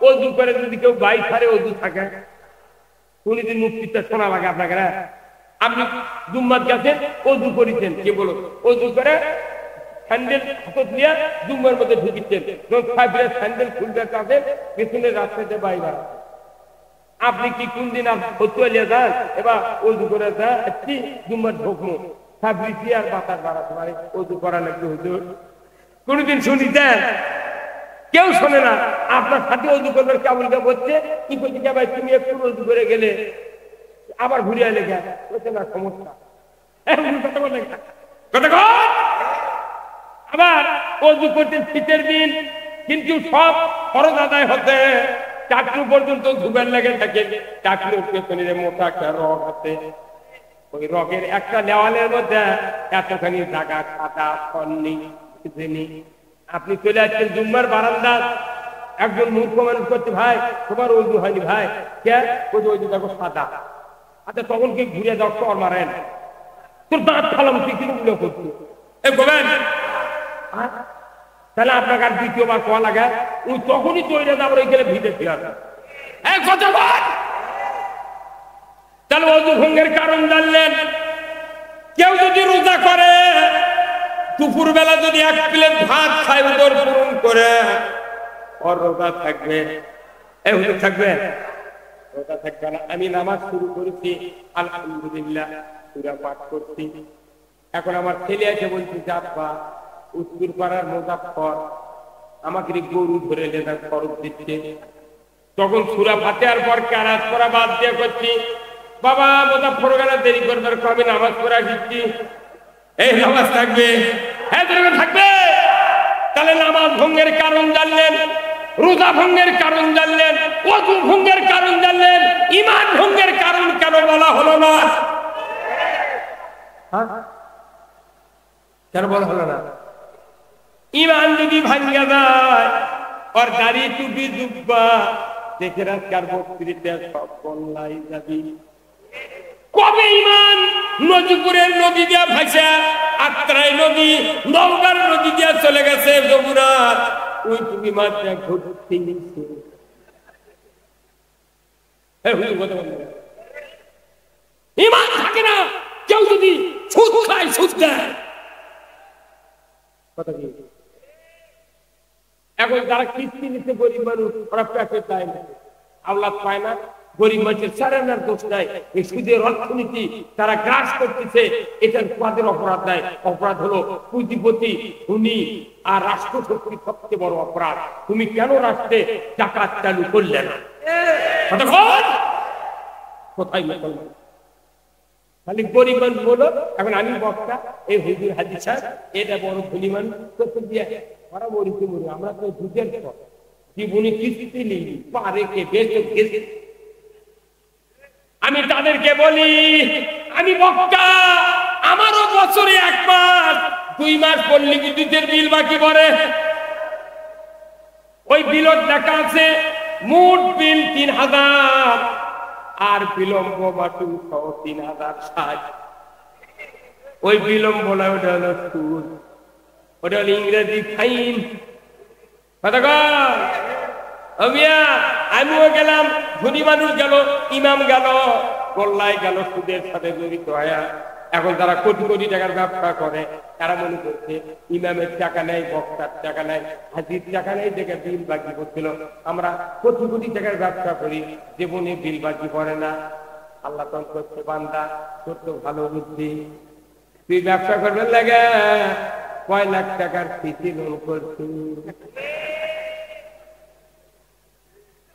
অজু করে যদি কেউ বাই ছাড়ে অজু থাকে, কোনদিন মুক্তিটা শোনা লাগে আপনাকে না? আপনি জুম্মাত গেছেন, অজু করেছেন, কে বলো অজু করে স্যান্ডেল হাতত নিয়ে জুম্মার মধ্যে ঢুকিচ্ছেন, স্যান্ডেল খুলতে কাছে পেছনের রাস্তাতে বাইরে। আপনি কি কোনদিন হতুয়ালিয়া যান এবার অজু করে যাচ্ছি জুম্মার ঢুকবো সাবরিছি আর বাতাস বাড়াতে পারে অজু করা লাগবে হুজুর? কোনদিন শুনিতেন? কেউ শোনে না। আপনার সাথে অজু করবে কেমন কে বলছে কি বলছি ভাই তুমি একটু অজু করে গেলে আবার ঘুরিয়ে লেগে বলছে না সমস্যা। কথা বলে কথা আবার অজু করতেন শীতের দিন, কিন্তু সব খরচ আদায় হতে টাকলু পর্যন্ত ধুবের লেগে থাকে। টাকলুর পেছনে মোটা একটা রগ আছে, ওই রগের একটা দেওয়ালের মধ্যে এতখানি জায়গা কাটা ফলনি। আপনি চলে আসছেন জুম্মার বারান্দা, একজন মূর্খ মানুষ করছে ভাই তোমার অজু হয়নি ভাই, কে অজু দেখো সাদা। আচ্ছা তখন কি ঘুরে যাও চর মারেন, তোর দাঁত ফালাম তুই কিগুলো করছি তাহলে আপনাকে আর দ্বিতীয়বার কোয়া লাগে ওই তখনই তৈরি যাবো গেলে ভিজে ফিরে তাহলে অজু ভঙ্গের কারণ জানলেন। কেউ যদি রোজা করে দুপুর বেলা যদি এক প্লেট ভাত খায় উদর পূরণ করে ওর রোজা থাকবে, থাকবে রোজা থাকবে না। আমি নামাজ শুরু করেছি আলহামদুলিল্লাহ সূরা পাঠ করছি, এখন আমার ছেলে আছে বলছি যে আব্বা উত্তর পাড়ার মুজাফফর আমাকে গরু ধরে লেদার খরচ দিচ্ছে, তখন সূরা ফাতিহার পর কেরাত করা বাদ দিয়ে করছি বাবা মুজাফফর গেলে দেরি করবার আমি নামাজ পড়া দিচ্ছি, এই নামাজ থাকবে? হ্যাঁ থাকবে। তাহলে নামাজ ভঙ্গের কারণ জানলেন, রোজা ভঙ্গের কারণ জানলেন, ওযু ভঙ্গের কারণ জানলেন, ঈমান ভঙ্গের কারণ কেন বলা হলো না? কেন বলা হলো না? ঈমান যদি ভাঙ্গা যায় আর দাড়ি টুপি জুব্বা দেখে রাজকার বক্তৃতা সব বললাই যাবি। কবে ঈমান নজিপুরের নদী দিয়া ভাসা আত্রাই নদী নওগাঁর নদী দিয়া চলে গেছে যমুনার, ওই তুমি মাত্র ঘুরতে নিচ্ছে। ঈমান থাকে না, কেউ যদি সুদ খায় সুদ দেয়। কথা কি এখন যারা কিস্তি নিতে গরিব মানুষ ওরা প্যাকেট দেয় না, আওলাদ পায় না, গরিব মানুষের সারানার দোষ নাই, এই সুদের অর্থনীতি তারা গ্রাস করতেছে, এটার তাদের অপরাধ নাই। অপরাধ হলো পুঁজিপতি ধনী আর রাষ্ট্র শক্তির সবচেয়ে বড় অপরাধ। তুমি কেন রাষ্ট্রে জাকাত চালু করলে না? কোথায় মুসলমান খালি গরিব মানুষ বলো। এখন আমি বক্তা, এই হুজুর হাজী সাহেব এটা বড় ধনী মানুষ করতে দিয়ে ওরা মরিতে মরি, আমরা তো দুধের জীবনে কিস্তি নেই পারে কে বেঁচে। আমি তাদেরকে বলি আমি বক্তা, আমারও বছরে 1 মাস 2 মাস পড়লে বিদ্যুতের বিল বাকি পড়ে, ওই বিলত দেখা আছে মোট বিল 3000 আর বিলম্ব বাটু 3060। ওই বিলম্ব না, ওটা হলো সুদ, ওটা হলো ইংরেজি ফাইন। আমিও গেলাম, ধনী মানুষ গেল, ইমাম গেল, গোল্লায় গেল সুদের সাথে জড়িত হয়া। এখন তারা কোটি কোটি টাকার ব্যবসা করে, তারা মনে করছে ইমামের টাকা নেই, বক্তার টাকা নেই, হাজির টাকা নেই, দেখে বিল বাকি করছিল। আমরা কোটি কোটি টাকার ব্যবসা করি, জীবনে বিল বাকি পড়ে না। আল্লাহ তখন করছে বান্দা তোর তো ভালো বুদ্ধি, তুই ব্যবসা করবেন লাগে কয় লাখ টাকার সিসি লোন করছিস,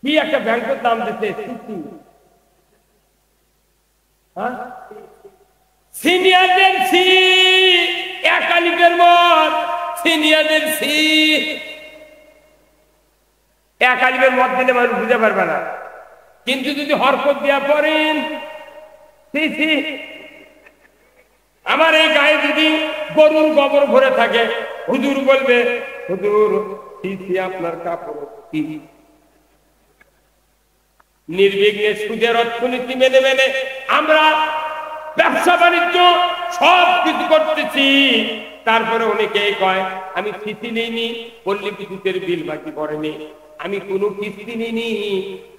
কি একটা ব্যাংকের দাম দিতে সিসি, সিনিয়রদের সি একালিকের মত, সিনিয়রদের সি একালিকের মত দিলে মানুষ বুঝতে পারবে না, কিন্তু যদি হরকত দিয়া পড়েন সিসি। আমার এই গায়ে যদি গরুর গোবর ভরে থাকে, হুজুর বলবে হুজুর সিসি আপনার কাপড় কি। নির্বিঘ্নে সুদের অর্থনীতি মেনে মেনে আমরা ব্যবসা বাণিজ্য সব কিছু করতেছি, তারপরে অনেকেই কয় আমি সিসি নেইনি, পল্লী বিদ্যুতের বিল বাকি পড়েনি, আমি কোনো কিস্তি নিইনি,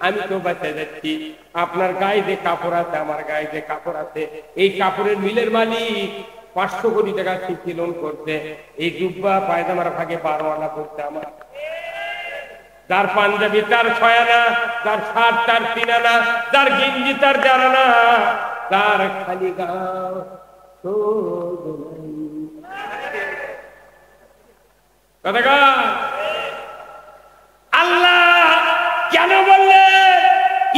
আমি তো বাঁচা যাচ্ছি। আপনার গায়ে যে কাপড় আছে, আমার গায়ে যে কাপড় আছে, এই কাপড়ের মিলের মালিক 500 কোটি টাকা কিস্তি লোন করছে। এই জুব্বা পায়জামার ভাগে 12 আনা করছে আমার। যার পাঞ্জাবি তার 6 আনা, যার শার্ট তার 3 আনা, যার গেঞ্জি তার 4 আনা, তার খালি গাও আল্লাহ কেন বললেন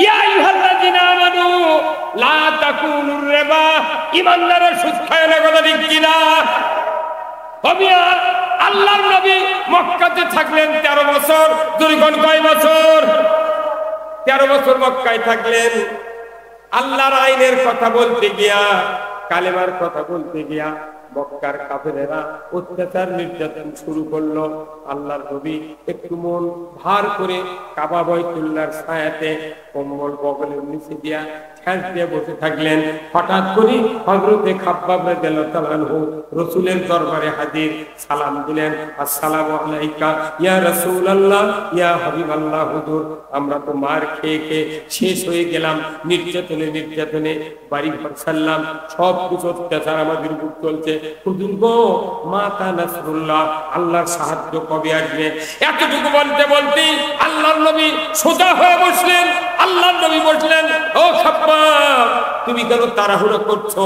ইয়া আইয়ুহাল্লাযিনা আমানু লা তাকুলুর রিবা? ঈমানদারের সুদ খায় না, কথা ঠিক কিনা? হবিয়া আল্লাহর নবী মক্কাতে থাকলেন 13 বছর। দুইগুণ কয় বছর? 13 বছর মক্কায় থাকলেন। আল্লাহর আইনের কথা বলতে গিয়া, কালেমার কথা বলতে গিয়া মক্কার কাফেরেরা অত্যাচার নির্যাতন শুরু করলো। আল্লাহর নবী একটু মন ভার করে কাবা বাইতুল্লাহর ছায়াতে কম্বল বগলের নিচে দিয়া ঠ্যাস দিয়ে বসে থাকলেন। হঠাৎ করে হযরতে খাব্বাব রাদিয়াল্লাহু আনহু রাসূলের দরবারে হাজির, সালাম দিলেন, আসসালামু আলাইকা ইয়া রাসূলুল্লাহ, ইয়া হাবিবাল্লাহ। হুজুর, আমরা তো মার খেয়ে খেয়ে শেষ হয়ে গেলাম, নির্যাতনে বাড়ি ঘর ছাড়লাম, সব কিছু অত্যাচার আমাদের উপর চলছে। হুজুর গো, মাতা নাসরুল্লাহ, আল্লাহর সাহায্য কবে আসবে? এতটুকু বলতে বলতে আল্লাহর নবী সোজা হয়ে বসলেন। আল্লাহর নবী বললেন, ও খাব্বাব, তুমি কেন তাড়াহুড়ো করছো?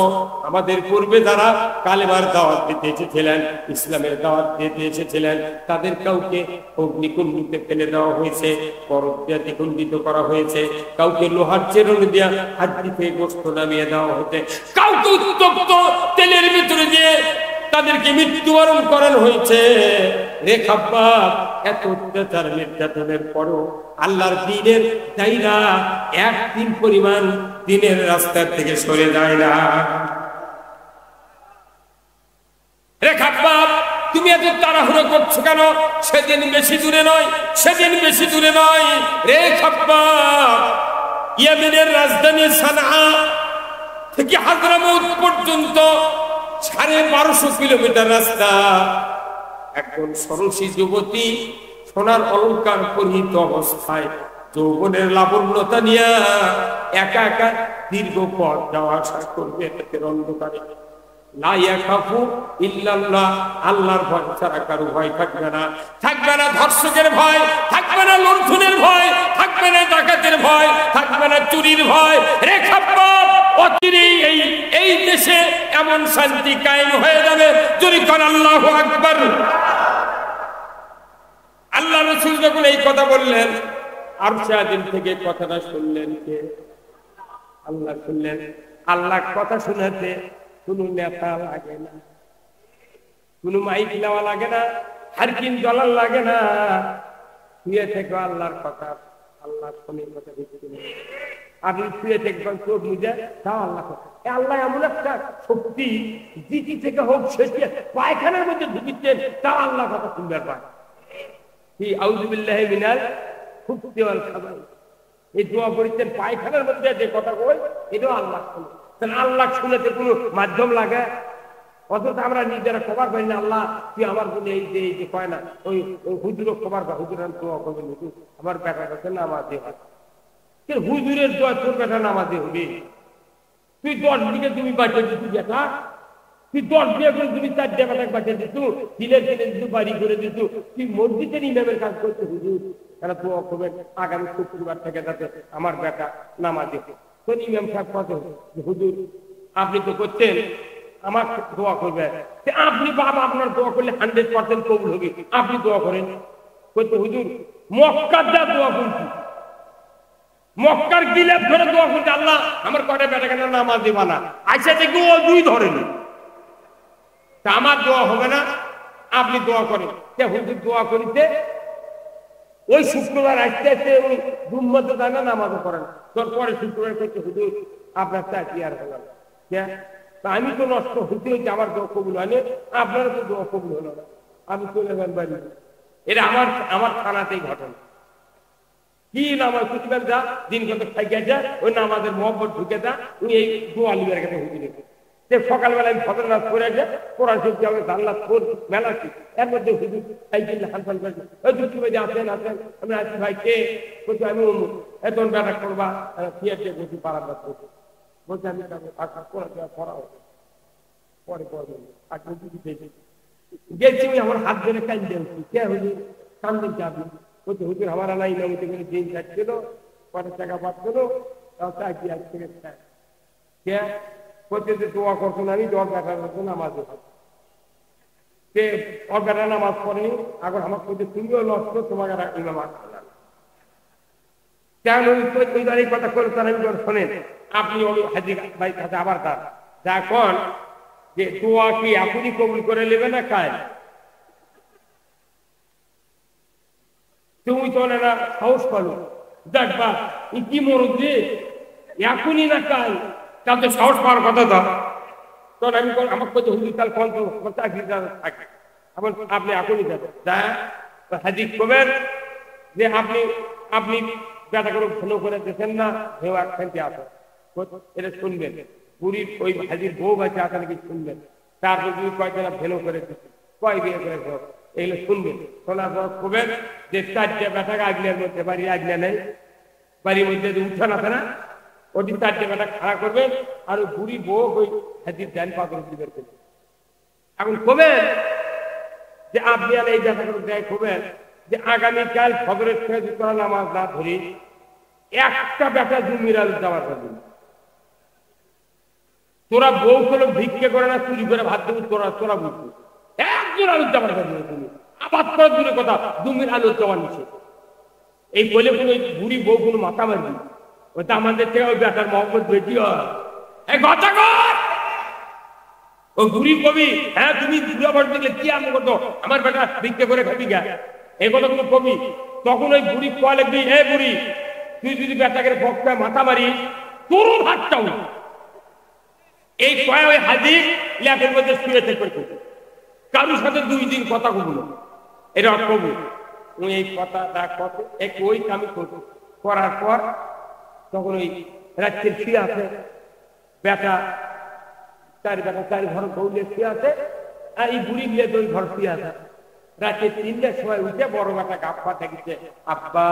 আমাদের পূর্বে যারা কালেমার দাওয়াত দিতে এসেছিলেন, ইসলামের দাওয়াত দিতে এসেছিলেন, তাদের কাউকে অগ্নিকুণ্ডে ফেলে দেওয়া হয়েছে, বরফ দিয়ে দ্বিখণ্ডিত করা হয়েছে, কাউকে লোহার চেরুনি দিয়ে হাড্ডি থেকে গোশত নামিয়ে দেওয়া হয়েছে, কাউকে উত্তপ্ত তেলের ভিতরে দিয়ে তাদেরকে মৃত্যুবরণ করানো হয়েছে। রে খাব্বাব, এত অত্যাচার নির্যাতনের পরও আল্লাহর দ্বীনের দায়রা এক দিন পরিমাণ দ্বীনের রাস্তা থেকে সরে যায় না। রে খাব্বাব, তুমি এত তাড়াহুড়ো করছো কেন? সেদিন বেশি দূরে নয়, রে খাব্বাব, ইয়েমেনের রাজধানী সানআ থেকে হাজরামউত পর্যন্ত 1250 কিলোমিটার রাস্তা। একজন সরসী যুবতী সোনার অলংকার পরিহিত অবস্থায় যৌবনের লাবণ্যতা নিয়ে একা একা দীর্ঘ পথ যাওয়া আসা করবে রাতের অন্ধকারে। লা ইয়াখাফু ইল্লাল্লাহ, আল্লাহর ভয় ছাড়া কারো ভয় থাকবে না। থাকবে না ধর্ষকের ভয়, থাকবে না লুণ্ঠনের ভয়, থাকবে না ডাকাতের ভয়, থাকবে না চুরির ভয়। রে খাব্বাব, অচিরেই এই দেশে এমন শান্তি কায়েম হয়ে যাবে, যদি কোন আল্লাহু আকবার। আল্লাহ রাসূল যখন এই কথা বললেন, আরশে আজিম থেকে কথাটা শুনলেন কে? আল্লাহ শুনলেন। আল্লাহ কথা শোনাতে কোনো নেতা লাগে না, কোনো মাইক নেওয়া লাগে না, হারকিন জ্বলার লাগে না। শুয়ে থেকে আল্লাহর কথা, আল্লাহ শুনে কথা দিচ্ছে। আপনি শুয়ে দেখবেন চোখ মুজে, তাও আল্লাহ কথা। আল্লাহ এমন একটা শক্তি, জিটি থেকে হোক সেটি পায়খানার মধ্যে ঢুকিচ্ছেন, তাও আল্লাহ কথা শুনবার পায়। কি আউযু বিল্লাহি মিনাল খুবতি ওয়াল খাবাই, এই দোয়া করেছেন পায়খানার মধ্যে যে কথা কই, এটাও আল্লাহ শুনে। তাহলে আল্লাহ শুনেতে কোনো মাধ্যম লাগে? অথচ আমরা নিজেরা খবর পাই না। আল্লাহ তুই আমার বলে এই যে কয় না, ওই হুজুরও খবর পায়, হুজুর দোয়া করবেন, হুজুর আমার বেটা কাছে নামাজে হয়। হুজুরের দোয়া তোর বেটা নামাজে হবে? তুই 10 দিকে তুমি বাঁচিয়ে দিতু বেটা, তুই 10 বিয়ে করে তুমি 4 বেটা বাঁচিয়ে দিতু, দিলের কিনে দিতু, বাড়ি করে দিতু। তুই মসজিদের ইমামের কাজ করতে হুজুর, তারা দোয়া করবেন আগামী শুক্রবার থেকে যাতে আমার বেটা নামাজে। তোর ইমাম সাহেব কথা, হুজুর আপনি তো করছেন, আমার দোয়া করবে। আপনি বাবা, আপনার দোয়া করলে 100% কবুল হবে, আপনি দোয়া করেন। করতে হুজুর মক্কার যা দোয়া করছি, মক্কার গিলাপ ধরে দোয়া করছে, আল্লাহ আমার কটা বেটা কেন নামাজ দিবা না? আইসা থেকে ও 2 ধরেনি, তা আমার দোয়া হবে না, আপনি দোয়া করেন। হুজুর দোয়া করিতে ওই শুক্রবার আসতে আসতে ওই দুম্মতে যায় না, নামাজও করেন। তারপরে শুক্রবার করতে হুজুর আপনার চাকরি আর হলো না। আমি তো নষ্ট হইতে হইতে আমার দোয়া কবুল হয়নি, আপনারা তো দোয়া কবুল হলো না, আমি চলে যান বাড়ি। এটা আমার থানাতেই ঘটনা। কি নামাজ প্রতিবার যা দিন কত খাইয়া যা, ওই নামাজের মহব্বত ঢুকে যা, উনি এই দোয়া লিবার কাছে হুজুর রেখে যে সকালবেলা আমি ফজর নামাজ পড়ে আসে কোরআন শরীফ আমি জান্নাত পড় মেলাচ্ছি এর মধ্যে হুজুর সাইকেল হানফান করেছে হুজুর কি ভাই আসেন আসেন আমি আছি ভাই কে বলছি আমি অমুক এত ব্যাটা করবা থিয়েটারে বসি পাড়ার বাদ বলছি আমি কোরআন পড়াও পরে পড়বো গেছি আমি আমার হাত ধরে কান দিয়েছি কে হুজুর কান দিন যাবি বলছি হুজুর আমার নাই নামিতে করে দিন যাচ্ছিল 50 টাকা বাদ দিলো তাও চাকরি আজ থেকে কে বলছে যে দোয়া করছো না আমি দর বেটার নামাজ সে ওর বেটা নামাজ পড়ে আবার আমার বলছে তুমিও লস্ত তোমাকে ইমাম কেন ওই কথা করে তার আমি শোনেন আপনি ওই হাজির ভাই সাথে আবার তার যা এখন যে দোয়া কি আপনি কবুল করে নেবে না কাজ তুমি তো না সাহস পালো দেখবা কি মরদ রে এখনই না কাল কালকে সাহস পাওয়ার কথা দাও তখন আমি আমাকে বলছি হুজুর কাল কোন চাকরি থাকে আপনি এখনই যাবেন যা হাজির করবেন যে আপনি আপনি বেটা করে ভালো করে দেখেন না ভেউ একখানটি আসে এটা শুনবেন বুড়ির ওই হাজির বউ বাচ্চা আসে নাকি শুনবেন তারপর যদি কয়েকজনা ভেলো করে দিচ্ছে কয় বিয়ে করে এগুলো শুনবেন শোনার পর করবেন যে 4টে বেটাকে আগলের মধ্যে বাড়ির আগলে নেই বাড়ির মধ্যে উঠান আছে না ওটি 4টে বেটা খাড়া করবেন আর ওই বুড়ি বউ ওই হাজির ডান পাথর বের করবেন এখন করবেন যে আপনি আর এই বেটা করে দেয় করবেন যে আগামীকাল ফজরের থেকে যদি তোরা নামাজ না ধরি একটা বেটা জমির আলু যাওয়ার কথা তোরা বউ করে ভিক্ষে করে না চুরি করে ভাত দেবো তোরা তোরা বুঝবি একজন আলু যাওয়ার কথা তুমি আবাদ করার দূরের কথা জমির আলু যাওয়ার নিচে এই বলে কোনো বুড়ি বউ কোনো মাথা মারবি ওটা আমাদের থেকে ওই বেটার মহব্বত বেশি হয় কথা কর ও বুড়ি কবি হ্যাঁ তুমি বুড়া বাড়ি দেখলে কি আমি করতো আমার বেটা ভিক্ষে করে খাবি গা এই কথা কোনো কবি তখন ওই বুড়ি কোয়া লাগবি হে বুড়ি তুই যদি বেটাকে বক্তায় মাথা মারিস তোরও ভাত চাও এই কয় ওই হাজির ল্যাপের মধ্যে শুয়ে থেকে কারোর সাথে 2 দিন কথা কবুলো এটা কবু ওই এই কথাটা কত এক ওই কামি করবো করার পর তখন ওই রাত্রির শুয়ে আছে বেটা চারি ঘর দৌড়ে শুয়ে আছে আর এই বুড়ি নিয়ে ওই ঘর শুয়ে আছে রাতে 3টার সময় উঠে বড় বেটা গাপ্পা থাকিছে আব্বা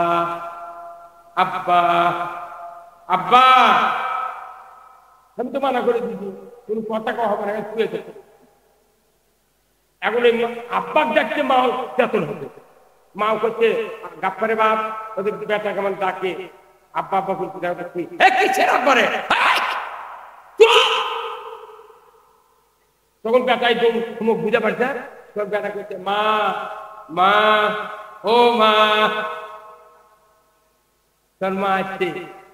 আব্বা আব্বা আমি তো মানা করে দিদি কোন কথা কওয়া হবে না শুয়ে থাকে এখন আব্বাক ডাকছে মাও চেতন হবে মাও করছে গাপ্পারে বাপ ওদের বেটা কেমন ডাকে আব্বা আব্বা বলছে তখন বেটাই মুখ বুঝে পারছে তখন বেটা করছে মা মা ও মা তোর মা আসছে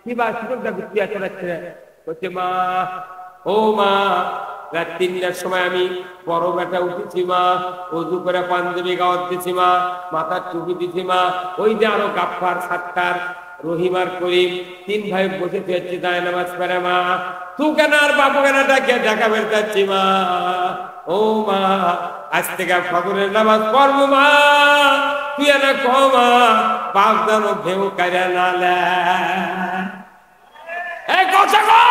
কি বা সুযোগ দেখো চলাচ্ছে বলছে মা ও মা রাত 3টার সময় আমি বড় বেটা উঠেছি মা অজু করে পাঞ্জাবি গাওয়াত দিছি মা মাথার টুপি দিছি মা ওই যে আরো গাফফার সাত্তার রহিমার করিম 3 ভাই বসে যাচ্ছি দায় নামাজ পড়ে মা তুই কেন আর বাবু কেন ডাকে দেখা বের যাচ্ছি মা ও মা আজ থেকে ফজরের নামাজ পড়বো মা তুই না কও মা বাপ জানো ভেউ কারা না লে এই কথা কও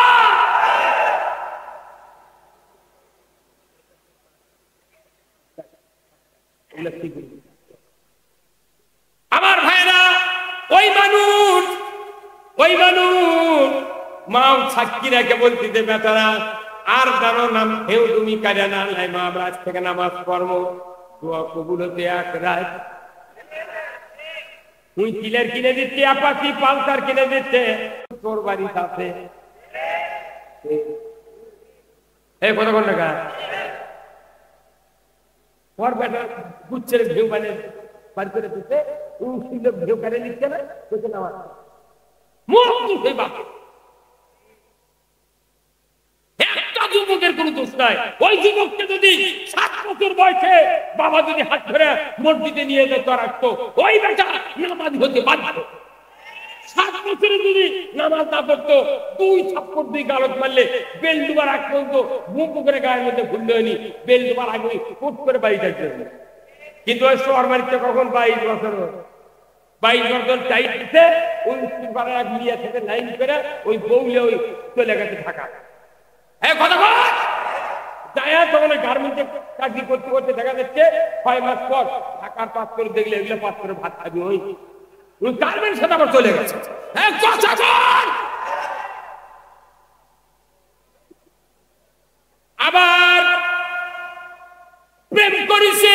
আমার ভাইরা ওই মানুষ মাও সাক্ষী রেখে বলতে বেটারা আর জানো নাম হেউ তুমি কাজে না লাই মা আমরা আজ থেকে নামাজ পড়বো দোয়া কবুল হতে এক রাত তুই কিলার কিনে দিচ্ছে আপাসি পালসার কিনে দিচ্ছে তোর বাড়ির সাথে এই কথা কোন টাকা ওর বেটা গুচ্ছের ভিউ মানে বাড়ি করে দিচ্ছে ভিউ কাটে নিচ্ছে না বলছে নামাজ সেই বাপ একটা যুবকের কোন দোষ নাই ওই যুবককে যদি 7 বছর বয়সে বাবা যদি হাত ধরে মসজিদে নিয়ে যেত রাখতো ওই বেটা নামাজ হতে বাধ্য 7 বছরে যদি নামাজ না পড়তো 2 থাপ্পড় 2 গালত মারলে বেল দুবার আগ পর্যন্ত মুখ করে গায়ের মধ্যে ভুললে হয়নি বেল দুবার আগে ফুট করে বাড়ি যাচ্ছে কিন্তু ওই শহর বাড়িতে কখন 22 বছর 22 বছর চাই দিচ্ছে ওই স্কুল পাড়ার মিলিয়া থেকে লাইন করে ওই বউলে ওই চলে গেছে ঢাকা কথা যায়া তখন গার্মেন্টে চাকরি করতে করতে দেখা যাচ্ছে 6 মাস পর ঢাকার পাত্র দেখলে এগুলো পাত্রে ভাত খাবি ওই গার্মেন্টের সাথে আবার চলে গেছে। আবার প্রেম করেছে,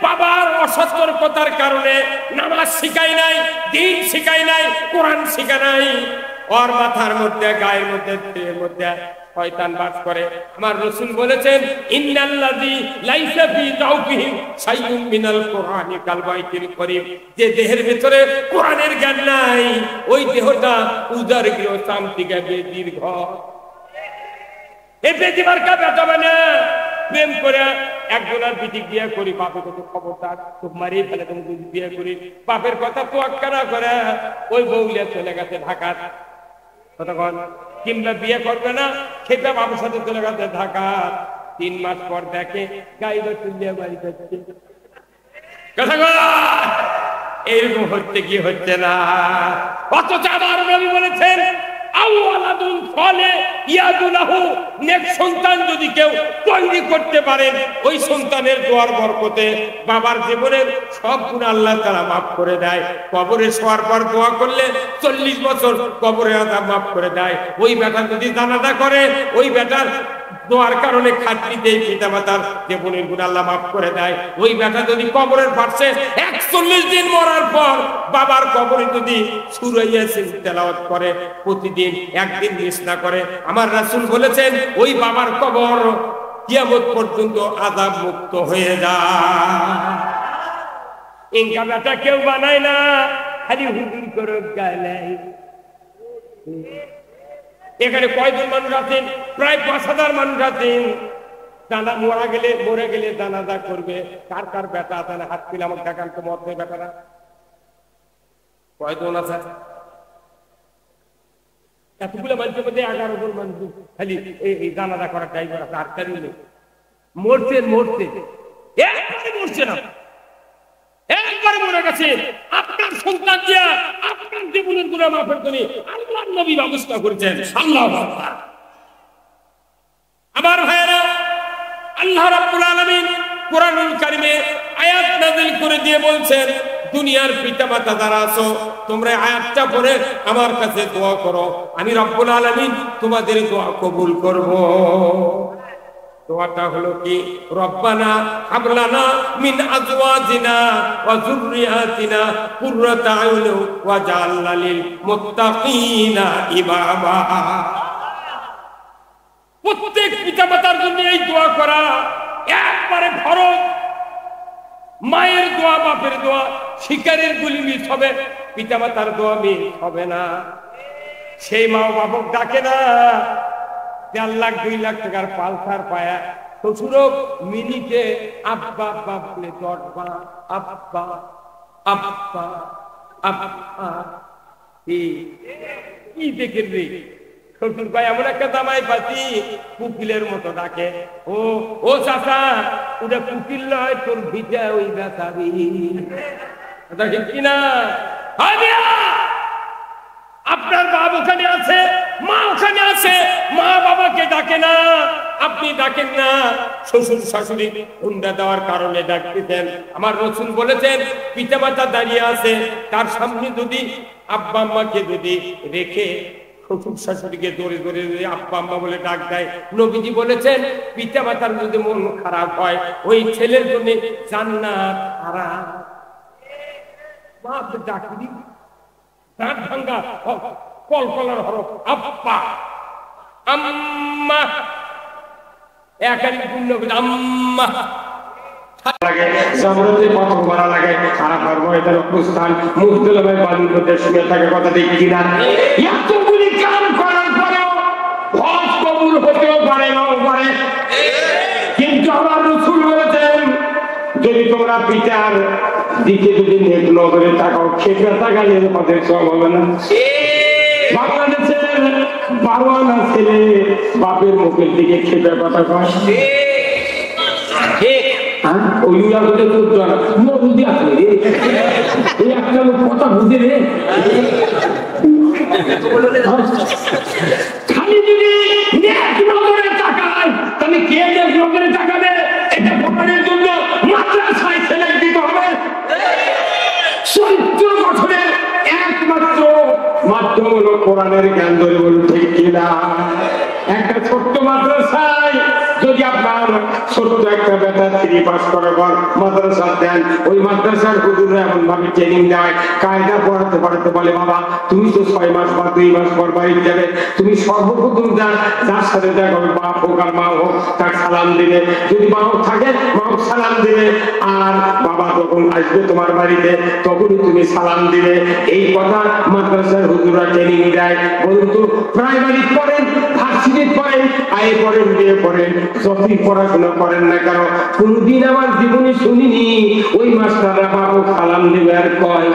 বাবার অসতর্কতার কারণে নামাজ শিখাই নাই, দিন শিখাই নাই, কোরআন শিখা নাই, ওর মাথার মধ্যে গায়ের মধ্যে দেহের মধ্যে শয়তান বাস করে। আমার রাসূল বলেছেন ইন্নাল্লাযী লাইসা ফি যাওফিহি শাইউন মিনাল কুরআনি কাল বাইতিল করিম, যে দেহের ভিতরে কোরআনের জ্ঞান নাই ওই দেহটা উজার গৃহ শান্তিকে বেদির ঘর। এই বেদিবার কা বেটা মানে প্রেম করে একজনের পিঠে বিয়ে করি, বাপের কত খবরদার খুব মারিয়ে ফেলে, তুমি বিয়ে করি, বাপের কথা তো আক্কা না করে ওই বউলিয়া চলে গেছে ঢাকার কতক্ষণ, কিংবা বিয়ে করবে না খেপে বাবুর সাথে চলে গেছে ঢাকা। 3 মাস পর দেখে গাইবা তুলিয়া বাড়ি যাচ্ছে। এরকম হচ্ছে কি হচ্ছে না? অথচ আমার নবী বলেছেন আওয়ালাদুন সালে ইয়াদুলাহু, নেক সন্তান যদি কেউ তৈরি করতে পারেন ওই সন্তানের দোয়ার বরকতে বাবার জীবনের সব গুনাহ আল্লাহ তাআলা maaf করে দেয়। কবরে শোয়ার পর দোয়া করলে 40 বছর কবরে আযাব maaf করে দেয়। ওই বেটা যদি জানাজা করে ওই বেটার দোয়ার কারণে খাটনিতে পিতামাতার জীবনের গুনাহ আল্লাহ maaf করে দেয়। ওই বেটা যদি কবরের পাশে 41 দিন মরার পর বাবার কবরে যদি সূরা ইয়াসিন তেলাওয়াত করে, প্রতিদিন একদিন মিস না করে, আমার রাসূল বলেছেন ওই বাবার কবর কিয়ামত পর্যন্ত আযাব মুক্ত হয়ে যায়। ইনকা বেটা কেউ বানায় না, খালি হুজুর করে গায়। এখানে কয়জন মানুষ আছেন? প্রায় 5000 মানুষ আছেন। দানা মরে গেলে জানাজা করবে। কার কার বেটা আছে না হাত তুলে আমার দেখান তো, মত নেই বেটারা কয়জন আছে? এতগুলো মানুষের মধ্যে 11 জন মানুষ খালি এই জানাজা করার ড্রাইভার আছে, আর কারণ নেই। মরছে একবারে মরছে না, একবারে মরে গেছে। আপনার সন্তান দিয়া আপনার জীবনের গুনাহ মাফের জন্য আল্লাহর নবী ব্যবস্থা করেছেন। আল্লাহু আকবার। আমার ভাইয়েরা, আল্লাহ রাব্বুল আলামিন কোরআনুল কারীমে আয়াত নাযিল করে দিয়ে বলছেন দুনিয়ার পিতামাতা যারা আছো তোমরা আয়াতটা পড়ে আমার কাছে দোয়া করো, আমি রব্বুল আলামিন তোমাদের দোয়া কবুল করব। দোয়াটা হলো কি? রব্বানা হাব লানা মিন আজওয়াজিনা ওয়া যুররিয়াতিনা কুররাতা আয়ুন ওয়াজআলনা লিল মুত্তাকিনা ইমামা। প্রত্যেক পিতামাতার জন্য এই দোয়া করা একবারে ফরজ। মায়ের দোয়া, বাপের দোয়া, শিকারের গুলি মিস হবে, পিতামাতার দোয়া মিস হবে না। সেই মা বাপক ডাকে না 4 লাখ 2 লাখ টাকার পালসার পায়া শ্বশুরও মিনিটে আব্বা আব্বা বলে 10 বার আব্বা আব্বা আব্বা। কি দেখেন রে শ্বশুর ভাই এমন একটা জামাই পাচ্ছি কুকিলের মতো ডাকে, ও চাচা ওটা কুকিল নয়, তোর ভিজা ওই বেচাবি কিনা। আপনার বাবা ওখানে আছে, মা ওখানে আছে, মা বাবাকে ডাকে না, আপনি ডাকেন না। শ্বশুর শাশুড়ি হুন্ডা দেওয়ার কারণে ডাকতেছেন। আমার রাসূল বলেছেন পিতামাতা দাঁড়িয়ে আছে, তার সামনে যদি আব্বা আম্মাকে যদি রেখে শ্বশুর শাশুড়িকে দৌড়ে দৌড়ে আব্বা আম্মা বলে ডাক দেয়, নবীজি বলেছেন পিতামাতার যদি মন খারাপ হয় ওই ছেলের জন্য জান্নাত হারাম। বাপ ডাকবি দাঁত ভাঙ্গা কলকলার হরফ আব্বা আম্মা, একাধিক পূর্ণ আম্মা লাগে, জবরদস্তি প্রথম করা লাগে, খারাপ আর ময়দানের প্রস্থান মুহূর্তে বাড়ির মধ্যে শুয়ে থাকে। কথা ঠিক কিনা? এতগুলি কাম করার পরেও হজ কবুল হতেও পারে নাও পারে, কিন্তু আমার রাসূল বলেছেন যদি তোমরা পিতার দিকে যদি নেক নজরে তাকাও, খেপে তাকালে তোমাদের সব হবে না। বাংলাদেশের 12 আনা ছেলে বাপের মুখের দিকে খেপে কথা কয়, খালি যদি নেক নজরে তাকায় তাহলে কে দেখলো মাধ্যম হলো কোরআনের জ্ঞান ধরে বলুন ঠিক কিনা। একটা ছোট্ট মাদ্রাসায় যদি আপনার ছোট্ট একটা বেটা 3 পাস করার পর মাদ্রাসা দেন, ওই মাদ্রাসার হুজুররা এমন ভাবে ট্রেনিং দেয়, কায়দা পড়াতে বলে, বাবা তুমি তো 6 মাস বা 2 মাস পর বাড়ি যাবে, তুমি সর্বপ্রথম যার সাথে দেখা হবে, বাপ হোক আর মা হোক, তার সালাম দিবে, যদি মা থাকে মা সালাম দিবে, আর বাবা যখন আসবে তোমার বাড়িতে তখনই তুমি সালাম দিবে। এই কথা মাদ্রাসার হুজুররা ট্রেনিং দেয়। বলুন তো প্রাইমারি পড়েন, ভার্সিটি পড়েন, আয়ে পড়েন, বিয়ে পড়েন, যতই পড়াশোনা করেন না কেন, কোনদিন আমার জীবনে শুনিনি ওই মাস্টাররা বাবু সালাম দিবে আর কয়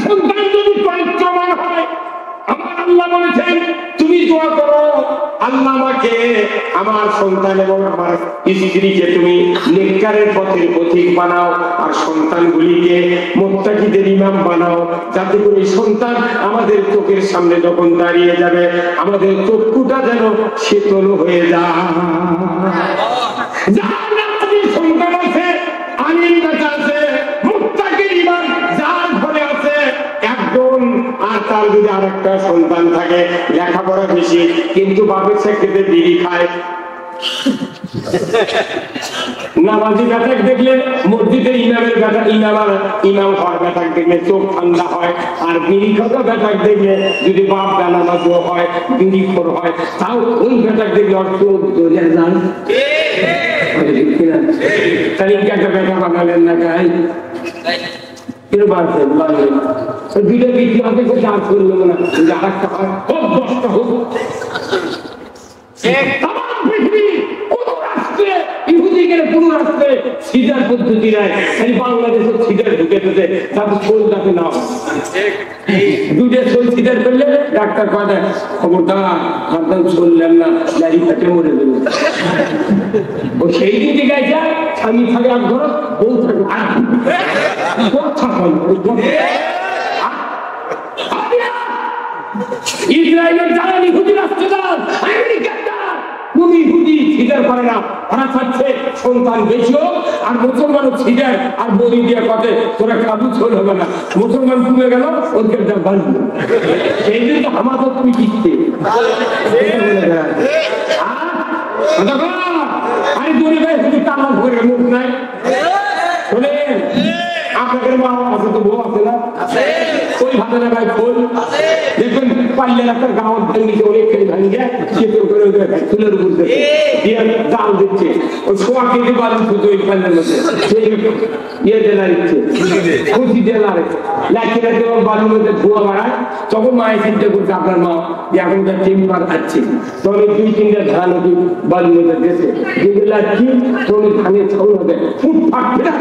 সন্তান যদি পরিত্রমান হয়, আমার আল্লাহ বলেছেন তুমি দোয়া করো, আল্লাহ আমাকে, আমার সন্তান এবং আমার স্ত্রীকে তুমি নেককারের পথের পথিক বানাও, আর সন্তানগুলিকে মুত্তাকিদের ইমাম বানাও, যাতে করে সন্তান আমাদের চোখের সামনে যখন দাঁড়িয়ে যাবে আমাদের চক্ষুটা যেন শীতল হয়ে যায়। সন্তান আছে, আমিন বেটা আছে, মুত্তাকির ইমাম যার ঘরে আছে একজন, আর তার যদি আর একটা সন্তান থাকে লেখাপড়া বেশি কিন্তু বাপের চাকরিতে বিড়ি খায়, নামাজি বেটাক দেখলে মসজিদের ইমামের বেটা ইমাম হওয়ার বেটাক দেখলে চোখ ঠান্ডা হয়, আর বিড়ি খাওয়া বেটাক দেখলে যদি বাপ বেনামাজও হয়, বিড়ি খোর হয়, তাও ওই বেটাক দেখলে ওর চোখ জ্বলে যায়। তাহলে একটা বেটা বানালেন না গাই দুইটা বিক্রি হবে, আর করলো না, আর একটা হয় হোক 10টা হোক। ইহুদি গেলে কোন রাষ্ট্রে সিজার পদ্ধতি নাই, খালি বাংলাদেশের সিজার ঢুকে দিতে, তাদের শোল যাতে না হয়। দুইটা শোল সিজার করলে ডাক্তার কয় খবরদার আপনার শুনলেন না, লাইফটাকে মরে দেবে। ও সেই দিন জায়গায় যায়, স্বামী থাকে এক ঘর, বউ থাকে ইসরায়েলের যারা ইহুদি রাষ্ট্র যান, আমেরিকার কোন ইহুদি সিজার করে না, ওরা চাচ্ছে সন্তান বেশি হোক, আর মুসলমানও সিজার আর বলি দিয়ে কথা তোরা কাবু ছোল হবে না, মুসলমান কমে গেল ওদের যা বাঁধল, সেই দিন তো আমাদের তুমি কিনতে আরে দূরে গায়ে শুধু তামাক করে মুখ নাই। শোনেন আপনাদের মা আছে তো বউ আছে না, ওই ভাতে না গায়ে ফুল দেখবেন পাল্লে একটা গাঁত ভেঙে অনেক খেয়ে ভাঙিয়ে চুলের উপর দিয়ে জাল দিচ্ছে, ওই সোয়া কেজি বালু শুধু ওই পাল্লের মধ্যে ইয়ে দেলা দিচ্ছে, খুশি দেলা লাঠিটা দিয়ে বালুর মধ্যে ধোয়া বাড়ায়। তখন মায়ের চিন্তা করছে আপনার মা এখন তার টেম্পার খাচ্ছে, তখন 2-3টা ধান ওই বালুর মধ্যে দিয়েছে, যেগুলো লাঠি তখন ধানের ছড় হবে ফুটফাট ফেরা।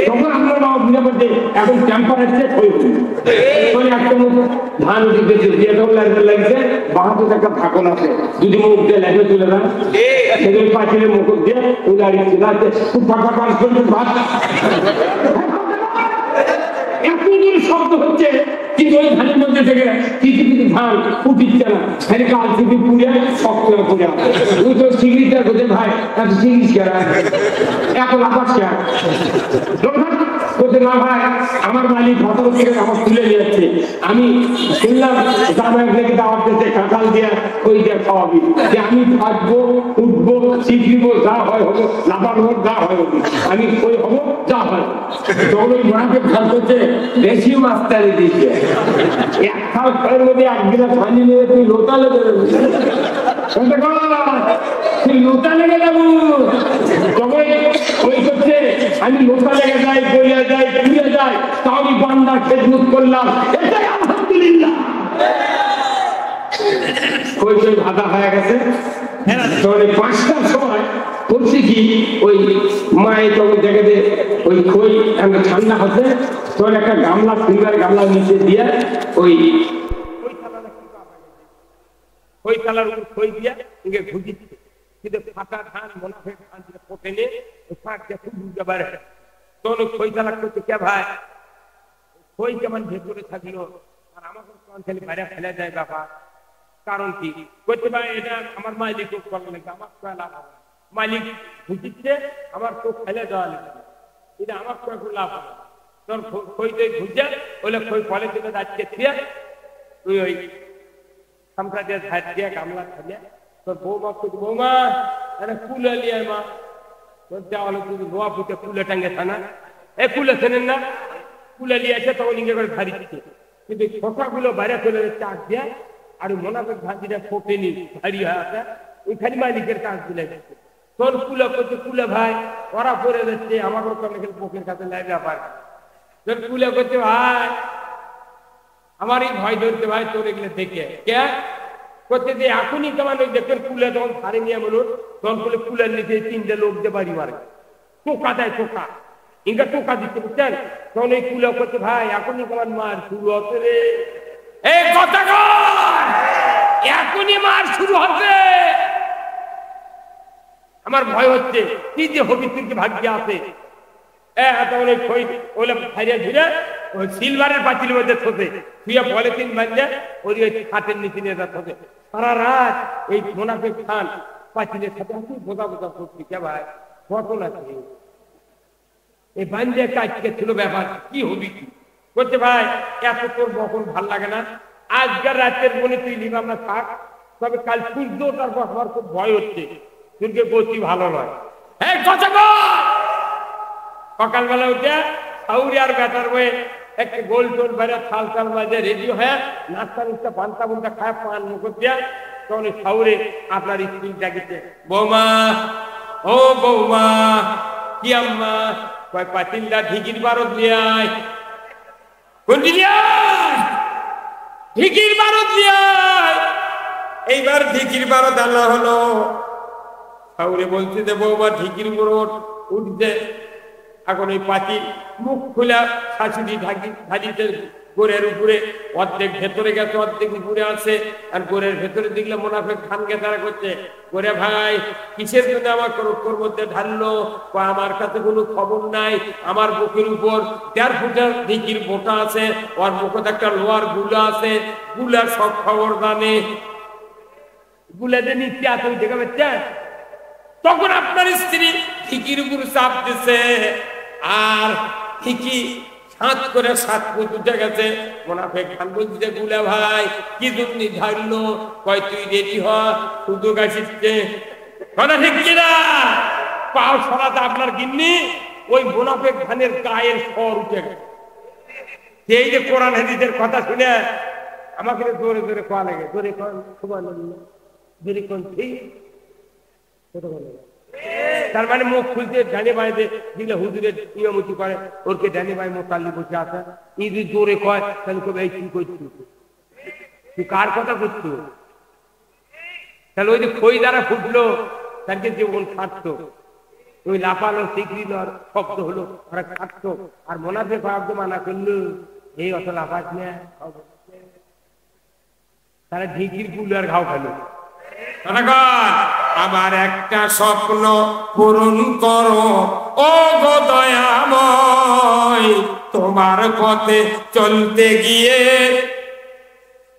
তখন আপনার মা বুঝে পারছে এখন টেম্পারেচার হয়ে একটা মতো ধান দিতেছে, দিয়ে তখন লাগছে 72 টাকা ঢাকন আছে, যদি মুখ দিয়ে লেগে তুলে দেন সেগুলো পাখিরে মুখ দিয়ে উদাহরণ ভাত এত দূর শব্দ হচ্ছে, কিন্তু ওই ধানের মধ্যে থেকে কিছু কিছু ধান ফুটিচ্ছে না, খালি কাল থেকে পুড়ে শক্ত পুড়ে ওই তো সিগড়িটা করছে ভাই এত সিগড়ি এখন আকাশ বলছে না ভাই আমার মালিক ভাতর থেকে আমার তুলে নিয়ে যাচ্ছে, আমি শুনলাম জামাই থেকে দাওয়াত দিতে কাঁঠাল দিয়ে ওই দিয়ে খাওয়াবি, যে আমি থাকবো উঠবো শিখিব, যা হয় হবো, লাফার হোক যা হয় হবো, আমি ওই হবো যা হয়। তখন ওই ঘোড়াকে খেয়াল করছে বেশি মাস্টারি দিচ্ছে, এক খাল খেলের মধ্যে 1 গিলাস পানি নিয়ে তুই লোটা লেগে যাবো, তুই লোটা লেগে যাবো। তখন ওই করছে আমি লোটা লেগে যাই, গড়িয়া যাই, ঘুরে যাই, তাও আমি বান্দার খেদমত করলাম, এটাই আলহামদুলিল্লাহ। ওই যে ভাতা হয়ে গেছে, তখন 5টার সময় করছি কি ওই মায়ের তখন দেখে দে ওই খই ঠান্ডা হচ্ছে, তখন একটা গামলা সিলভার গামলা নিচে দিয়ে ওই থালার উপর খই দিয়া ঘুষি দিচ্ছে, কিন্তু ফাটা ধান মোনাফের ধান পটে নিয়ে ফাঁক দিয়ে খুব ঢুকে পারে, তখন ওই খই থালা করছে কে ভাই খই কেমন ভেতরে থাকলো আর আমাকে বাইরে ফেলে যায় ব্যাপার, কারণ কি করতে পারে এটা আমার মালিক করা লাগবে, আমার তো লাভ হবে, মালিক ঘুষিচ্ছে আমার চোখ ফেলে দেওয়া লাগবে, এটা আমার তো একটু লাভ হবে। তোর খই দিয়ে ঘুষে ওইলে খই ফলে দিলে যাচ্ছে দিয়ে তুই ওই খামখা দিয়ে ঝাড় দিয়ে গামলা খেলে তোর বৌমা খুঁজ, বৌমা একটা কুলে নিয়ে মা বলতে হলো তুই নোয়া ফুটে কুলে টাঙ্গে থানা এ কুলে চেনেন না, কুলে নিয়ে এসে তখন ইঙ্গে করে ঝাড়ি দিচ্ছে, কিন্তু খোসাগুলো বাইরে চলে চাক দিয়ে আর মোনাফেক ভাজিটা ফোটেনি ভারী হয়ে আছে ওইখানে মালিকের কাজ দিলে গেছে। তোর কুলে করছে কুলে ভাই ওরা পরে যাচ্ছে আমার পোকের কাছে লাগা পারে, তোর কুলে করছে ভাই আমারই ভয় ধরতে ভাই তোর এগুলো দেখে কে করছে যে এখনই কেমন ওই দেখেন কুলে তখন সারে নিয়ে বলুন তখন বলে কুলের নিচে 3টে লোক দিয়ে বাড়ি মারে, টোকা দেয় টোকা, ইনকা টোকা দিচ্ছে বুঝছেন, তখন এই কুলে করছে ভাই এখনই কেমন মার শুরু হচ্ছে রে, এই কথা এখনই মার শুরু হবে, আমার ভয় হচ্ছে কি যে হবি তুই কি ভাগ্যে আছে। সিলভারের পাঁচিলের মধ্যে থোতে শুয়ে পলিথিন বাঁধে ওই খাটের নিচে নিয়ে যাচ্ছে সারা রাত এই মোনাফেক খান পাঁচিলের সাথে বোঝা বোঝা করছি কে ভাই ঘটনা আছে এই বান্ধে কাজকে ছিল ব্যাপার কি হবি কি বলছে ভাই এত তোর বকন ভাল লাগে না, আজকের রাতের মনে তুই নিবাম না থাক, তবে কাল সূর্য ওঠার পর আমার খুব ভয় হচ্ছে, সূর্যের গতি ভালো নয়। সকালবেলা উঠে সাউরি আর ব্যাটার বয়ে একটা গোল টোল বেড়ে থাল থাল বাজে রেডি হয়ে নাস্তা নুস্তা পান্তা বুন্তা খায় পান মুখ দিয়া তখন সাউরে আপনার স্ত্রী ডাকিছে, বৌমা ও বৌমা কি আম্মা কয় পাতিলটা ঢিকির বারত লিয়াই, কোনটি লিয়াই ঢিকির বারত লিয়াই, এইবার ঢিকির বারত আনা হলো। সাউরে বলছে যে বৌমা ঢিকির উপর উঠছে, এখন ওই পাতিল মুখ খোলা শাশুড়ি ঢাকিতে গোড়ের উপরে অর্ধেক ভেতরে গেছে অর্ধেক উপরে আছে, আর গোড়ের ভেতরে দেখলে মোনাফেক খানকে তারা করছে, গোরে ভাই কিসের জন্য আমার করোর মধ্যে ঢাললো, আমার কাছে কোনো খবর নাই, আমার বুকের উপর 1.5 ফুটের ঢিকির বোটা আছে, ওর মুখে একটা লোহার গুলা আছে, গুলার সব খবর জানে, গুলাতে নিচে আছে ওই দেখে পাচ্ছেন। তখন আপনার স্ত্রী ঠিকির উপর চাপ দিছে আর ঠিকই সাত করে 7 ফুট উঠে গেছে। মোনাফেক খান বলছে গুলা ভাই কি জন্য ঝাড়লো, কয় তুই রেডি হ শুধু গাছিচ্ছে কথা ঠিক কিনা, পাও সরাতে আপনার গিন্নি ওই মোনাফেক খানের গায়ের স্বর উঠে গেছে। এই যে কোরআন হাদিসের কথা শুনে আমাকে জোরে জোরে কোয়া লাগে, জোরে সুবহানাল্লাহ জোরে কোন ঠিক তার মানে মুখ খুলতে ডানে বাইরে দিলে হুজুরের নিয়মতি করে ওরকে ডানে বাই মোতাল্লি বসে আসে, ই যদি জোরে কয় তাহলে কবে এই কি করছি তুই কার কথা করছো, তাহলে ওই যে খই দ্বারা ফুটলো তাকে জীবন খাটতো, ওই লাফালো শিখরিল শব্দ হলো ওরা খাটতো, আর মোনাফে কয়েকজন মানা করলো এই অত লাফাস না, তারা ঢিকির পুল আর ঘাও খেলো। আমার একটা স্বপ্ন পূরণ করো ও গো দয়াময়, তোমার পথে চলতে গিয়ে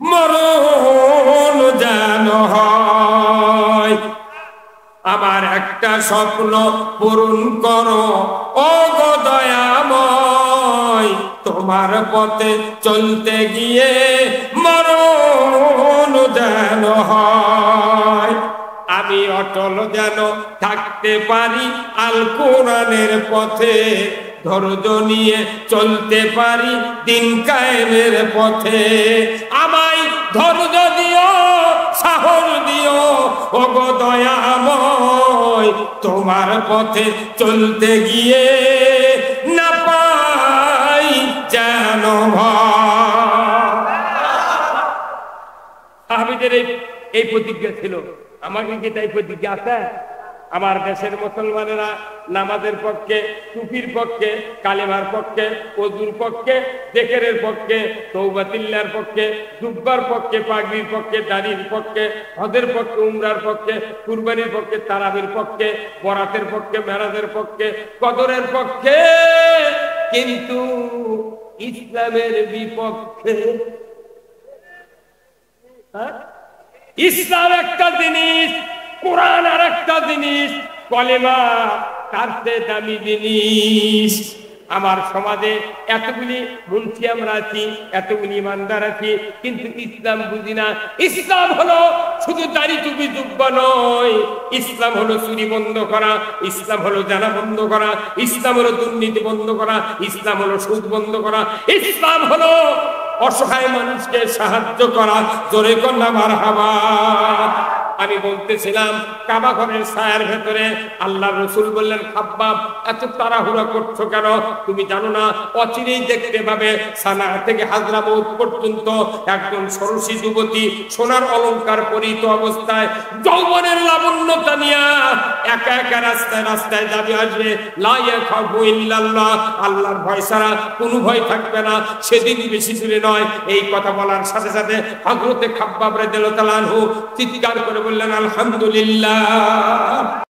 মরণ যেন হয়। আমার একটা স্বপ্ন পূরণ করো ও গো দয়াময়, তোমার পথে চলতে গিয়ে মরণ যেন হয়। আমি অটল যেন থাকতে পারি আল কোরআনের পথে, ধৈর্য নিয়ে চলতে পারি দিন কায়েমের পথে। আমায় ধৈর্য দিও সাহস দিও ও গো দয়াময়, তোমার পথে চলতে গিয়ে না পাই যেন ভয়। সাহাবীদের এই প্রতিজ্ঞা ছিল, আমাকে কি তাই প্রতিজ্ঞা আছে? আমার দেশের মুসলমানেরা নামাজের পক্ষে, টুপির পক্ষে, কালেমার পক্ষে, ওযুর পক্ষে, জিকিরের পক্ষে, তওবাতিল্লার পক্ষে, জুব্বার পক্ষে, পাগড়ির পক্ষে, দাড়ির পক্ষে, হজের পক্ষে, উমরার পক্ষে, কুরবানির পক্ষে, তারাবির পক্ষে, বরাতের পক্ষে, মেরাজের পক্ষে, কদরের পক্ষে, কিন্তু ইসলামের বিপক্ষে। ইসলাম একটা জিনিস, কোরআন আর একটা জিনিস, কলেমা তার চেয়ে দামি জিনিস। আমার সমাজে এতগুলি মুন্সি আমরা আছি, এতগুলি ইমানদার আছি, কিন্তু ইসলাম বুঝি না। ইসলাম হলো শুধু দাড়ি টুপি জুব্বা নয়, ইসলাম হলো চুরি বন্ধ করা, ইসলাম হলো জানা বন্ধ করা, ইসলাম হলো দুর্নীতি বন্ধ করা, ইসলাম হলো সুদ বন্ধ করা, ইসলাম হলো অসহায় মানুষকে সাহায্য করা। জোরে কন্যা মারহাবা। আমি বলতেছিলাম কাবা ঘরের ছায়ার ভেতরে আল্লাহ রসুল বললেন, খাব্বাব এত তাড়াহুড়া করছো কেন? তুমি জানো না অচিরেই দেখতে পাবে সানা থেকে হাজরামউত পর্যন্ত একজন সরসী যুবতী সোনার অলংকার পরিহিত অবস্থায় যৌবনের লাবণ্যতা নিয়ে একা একা রাস্তায় রাস্তায় যাবে, আসবে। লা ইয়াখাফু ইল্লাল্লাহ, আল্লাহর ভয় ছাড়া কোনো ভয় থাকবে না। সেদিন বেশি দূরে নয়। এই কথা বলার সাথে সাথে হযরতে খাব্বাব রাদিয়াল্লাহু তাআলা আনহু চিৎকার করে বললেন, আলহামদুলিল্লাহ।